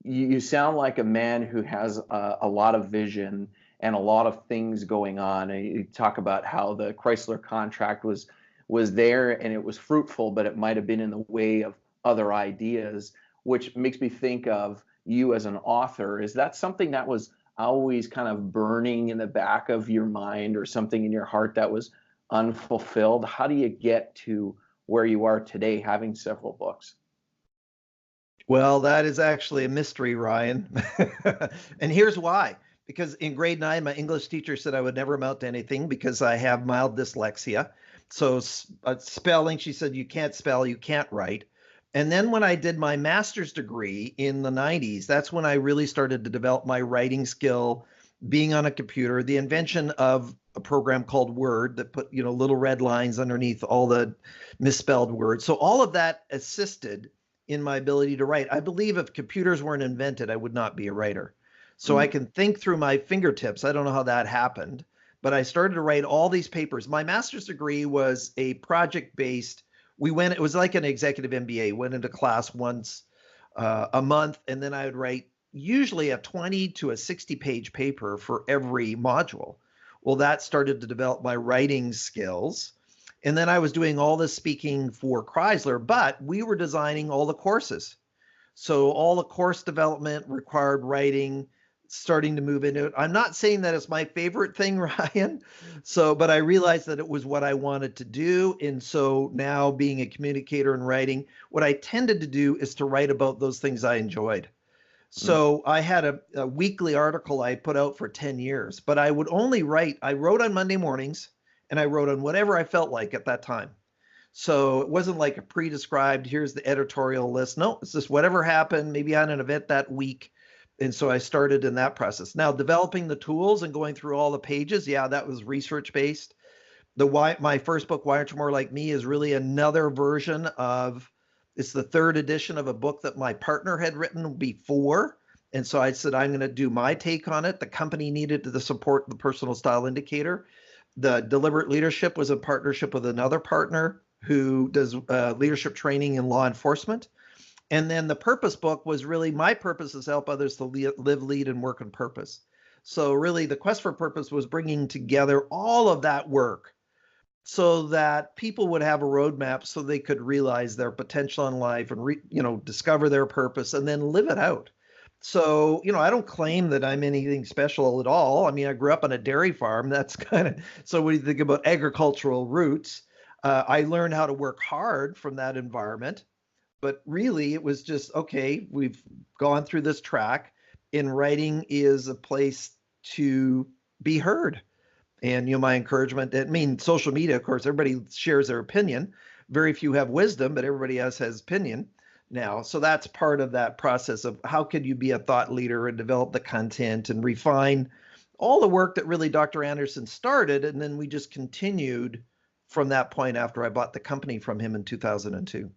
you sound like a man who has a lot of vision and a lot of things going on. And you talk about how the Chrysler contract was there and it was fruitful, but it might have been in the way of other ideas, which makes me think of you as an author. Is that something that was always kind of burning in the back of your mind, or something in your heart that was unfulfilled? How do you get to where you are today, having several books? Well, that is actually a mystery, Ryan. And here's why. Because in grade 9, my English teacher said I would never amount to anything because I have mild dyslexia. So spelling, she said, you can't spell, you can't write. And then when I did my master's degree in the 90s, that's when I really started to develop my writing skill, being on a computer, the invention of a program called Word that put, little red lines underneath all the misspelled words. So all of that assisted in my ability to write. I believe if computers weren't invented, I would not be a writer. So I Mm. can think through my fingertips. I don't know how that happened, but I started to write all these papers. My master's degree was a project based. It was like an executive MBA, went into class once a month, and then I would write usually a 20 to a 60-page paper for every module. Well, that started to develop my writing skills. And then I was doing all this speaking for Chrysler, but we were designing all the courses. So all the course development required writing, starting to move into it. I'm not saying that it's my favorite thing, Ryan. But I realized that it was what I wanted to do. And so now being a communicator and writing, what I tended to do is to write about those things I enjoyed. Mm. So I had a weekly article I put out for 10 years, but I would only write, I wrote on Monday mornings and I wrote on whatever I felt like at that time. So it wasn't like a pre-described, here's the editorial list. No, it's just whatever happened, maybe on an event that week. And so I started in that process. Now, developing the tools and going through all the pages, yeah, that was research based. My first book, Why Aren't You More Like Me, is really another version of, it's the third edition of a book that my partner had written before. And so I said, I'm going to do my take on it. The company needed to support the personal style indicator. The deliberate leadership was a partnership with another partner who does leadership training in law enforcement. And then the purpose book was really my purpose is to help others to live, lead, and work on purpose. So really the quest for purpose was bringing together all of that work so that people would have a roadmap so they could realize their potential in life and discover their purpose and then live it out. So, I don't claim that I'm anything special at all. I mean, I grew up on a dairy farm. That's kind of, so when you think about agricultural roots, I learned how to work hard from that environment. But really, it was just, okay, we've gone through this track, and writing is a place to be heard. And, my encouragement, social media, of course, everybody shares their opinion. Very few have wisdom, but everybody else has opinion now. So that's part of that process of how could you be a thought leader and develop the content and refine all the work that really Dr. Anderson started. And then we just continued from that point after I bought the company from him in 2002.